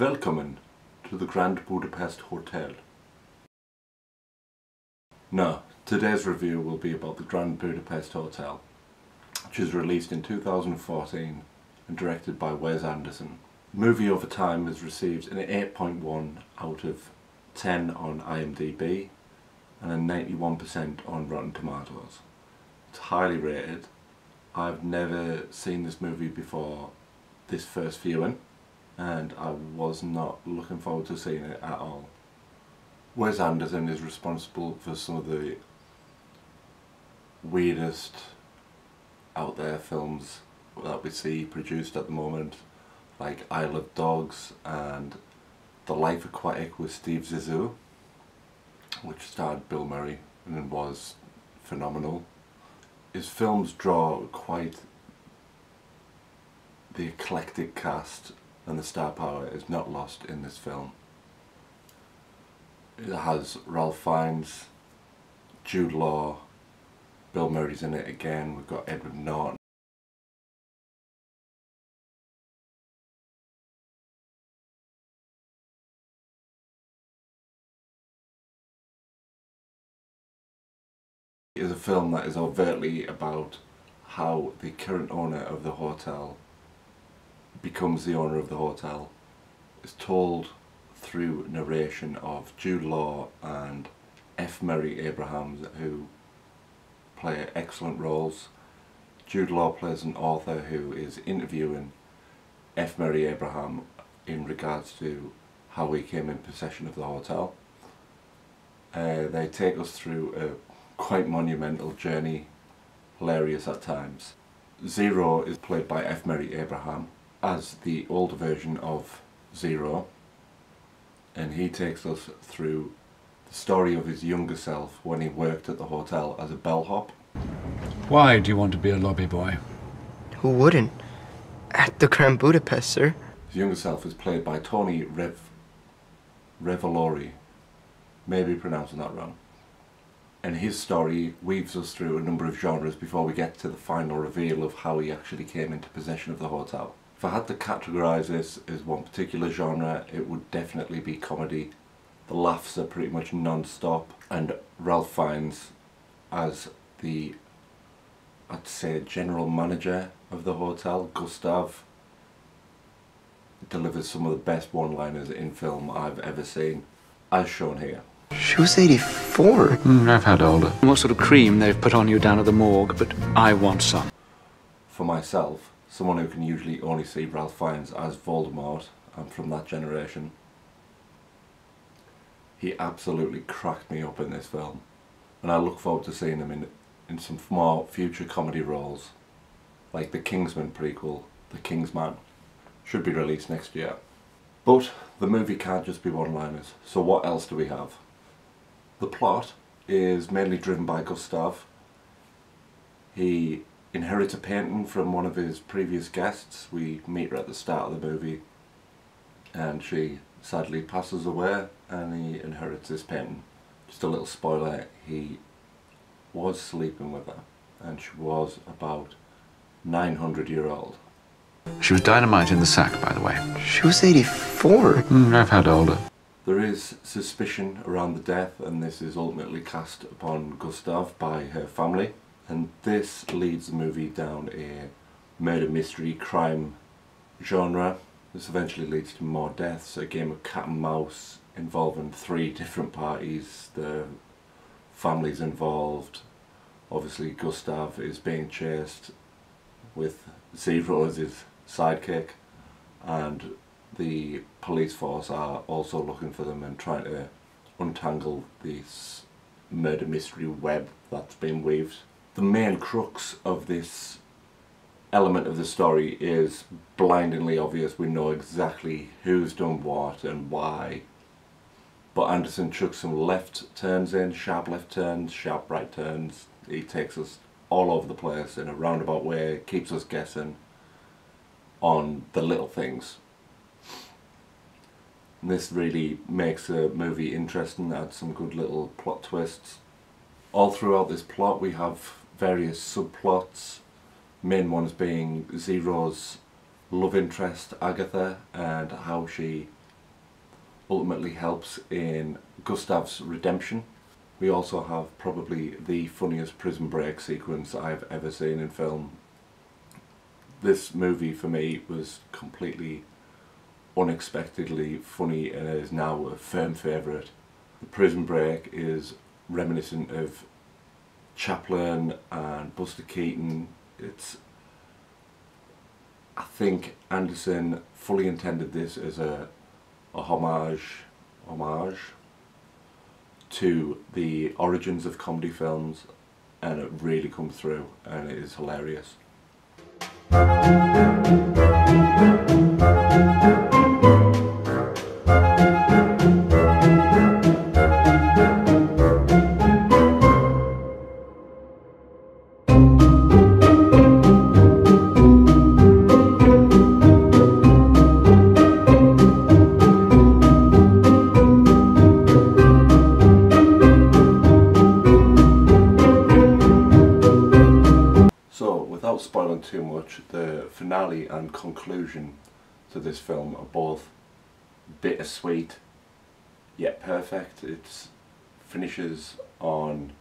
Welcome to the Grand Budapest Hotel. No, today's review will be about the Grand Budapest Hotel, which was released in 2014 and directed by Wes Anderson. The movie over time has received an 8.1 out of 10 on IMDb and a 91% on Rotten Tomatoes. It's highly rated. I've never seen this movie before this first viewing, and I was not looking forward to seeing it at all. Wes Anderson is responsible for some of the weirdest out there films that we see produced at the moment, like Isle of Dogs and The Life Aquatic with Steve Zissou, which starred Bill Murray and was phenomenal. His films draw quite the eclectic cast, and the star power is not lost in this film. It has Ralph Fiennes, Jude Law, Bill Murray's in it again, we've got Edward Norton. It is a film that is overtly about how the current owner of the hotel becomes the owner of the hotel. It's told through narration of Jude Law and F. Murray Abrahams, who play excellent roles. Jude Law plays an author who is interviewing F. Murray Abraham in regards to how he came in possession of the hotel. They take us through a quite monumental journey, hilarious at times. Zero is played by F. Murray Abraham as the older version of Zero, and he takes us through the story of his younger self when he worked at the hotel as a bellhop. Why do you want to be a lobby boy? Who wouldn't? At the Grand Budapest, sir. His younger self is played by Tony Revolori, maybe pronouncing that wrong. And his story weaves us through a number of genres before we get to the final reveal of how he actually came into possession of the hotel. If I had to categorise this as one particular genre, it would definitely be comedy. The laughs are pretty much non-stop, and Ralph Fiennes as the, I'd say, general manager of the hotel, Gustav, delivers some of the best one-liners in film I've ever seen, as shown here. She was 84. I've had older. What sort of cream they've put on you down at the morgue, but I want some. For myself, someone who can usually only see Ralph Fiennes as Voldemort, I'm from that generation, he absolutely cracked me up in this film, and I look forward to seeing him in some more future comedy roles, like the Kingsman prequel, The Kingsman, should be released next year. But the movie can't just be one-liners, so what else do we have? The plot is mainly driven by Gustav. He inherits a painting from one of his previous guests. We meet her at the start of the movie, and she sadly passes away, and he inherits this painting. Just a little spoiler, he was sleeping with her, and she was about 900-year-old. She was dynamite in the sack, by the way. She was 84. I've had older. There is suspicion around the death, and this is ultimately cast upon Gustav by her family. And this leads the movie down a murder mystery crime genre. This eventually leads to more deaths, a game of cat and mouse involving 3 different parties. The family's involved. Obviously Gustav is being chased with Zero as his sidekick, and the police force are also looking for them and trying to untangle this murder mystery web that's been weaved. The main crux of this element of the story is blindingly obvious. We know exactly who's done what and why, but Anderson chucks some left turns in, sharp left turns, sharp right turns. He takes us all over the place in a roundabout way, keeps us guessing on the little things. And this really makes the movie interesting, adds some good little plot twists. All throughout this plot we have various subplots, main ones being Zero's love interest Agatha and how she ultimately helps in Gustav's redemption. We also have probably the funniest prison break sequence I've ever seen in film. This movie for me was completely unexpectedly funny and is now a firm favourite. The prison break is reminiscent of Chaplin and Buster Keaton. I think Anderson fully intended this as a homage to the origins of comedy films, and it really comes through and it is hilarious. Without spoiling too much, the finale and conclusion to this film are both bittersweet yet perfect. It finishes on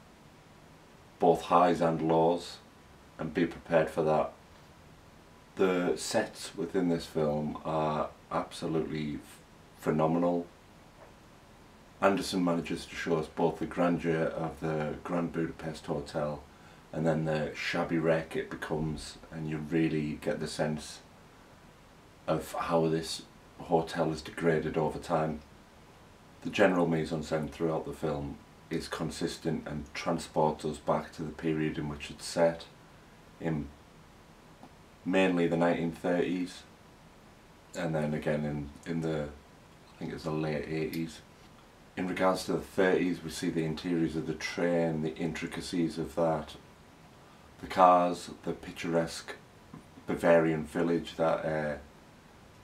both highs and lows, and be prepared for that. The sets within this film are absolutely phenomenal. Anderson manages to show us both the grandeur of the Grand Budapest Hotel and then the shabby wreck it becomes, and you really get the sense of how this hotel is degraded over time. The general mise-en-scène throughout the film is consistent and transports us back to the period in which it's set, in mainly the 1930s, and then again in the, I think it's the late 80s. In regards to the 30s, we see the interiors of the train, the intricacies of that, the cars, the picturesque Bavarian village that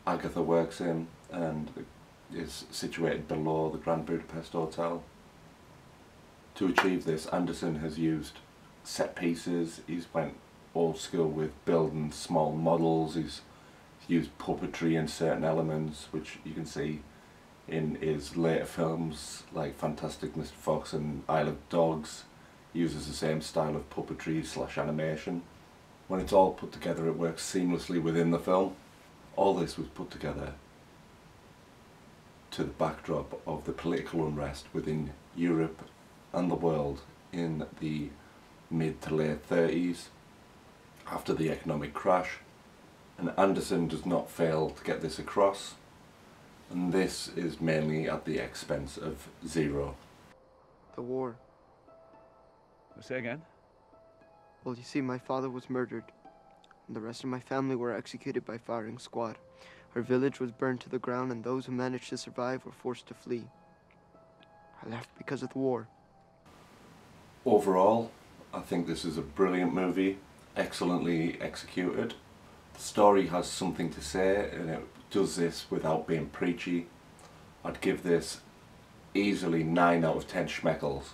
Agatha works in and is situated below the Grand Budapest Hotel. To achieve this, Anderson has used set pieces, he's went old school with building small models, he's used puppetry in certain elements, which you can see in his later films like Fantastic Mr. Fox and Isle of Dogs. Uses the same style of puppetry / animation. When it's all put together, it works seamlessly within the film. All this was put together to the backdrop of the political unrest within Europe and the world in the mid to late 30s after the economic crash, and Anderson does not fail to get this across, and this is mainly at the expense of Zero. The war. Say again? Well, you see, my father was murdered, and the rest of my family were executed by firing squad. Our village was burned to the ground, and those who managed to survive were forced to flee. I left because of the war. Overall, I think this is a brilliant movie, excellently executed. The story has something to say, and it does this without being preachy. I'd give this easily 9 out of 10 schmeckles.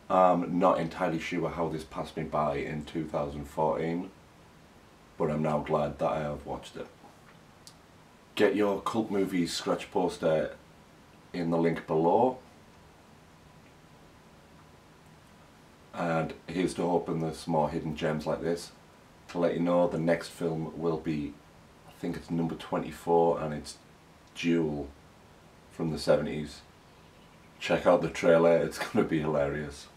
I'm not entirely sure how this passed me by in 2014, but I'm now glad that I have watched it. Get your cult movie scratch poster in the link below, and here's to hoping there's more hidden gems like this. To let you know, the next film will be, I think it's number 24, and it's Duel from the 70s. Check out the trailer, it's going to be hilarious.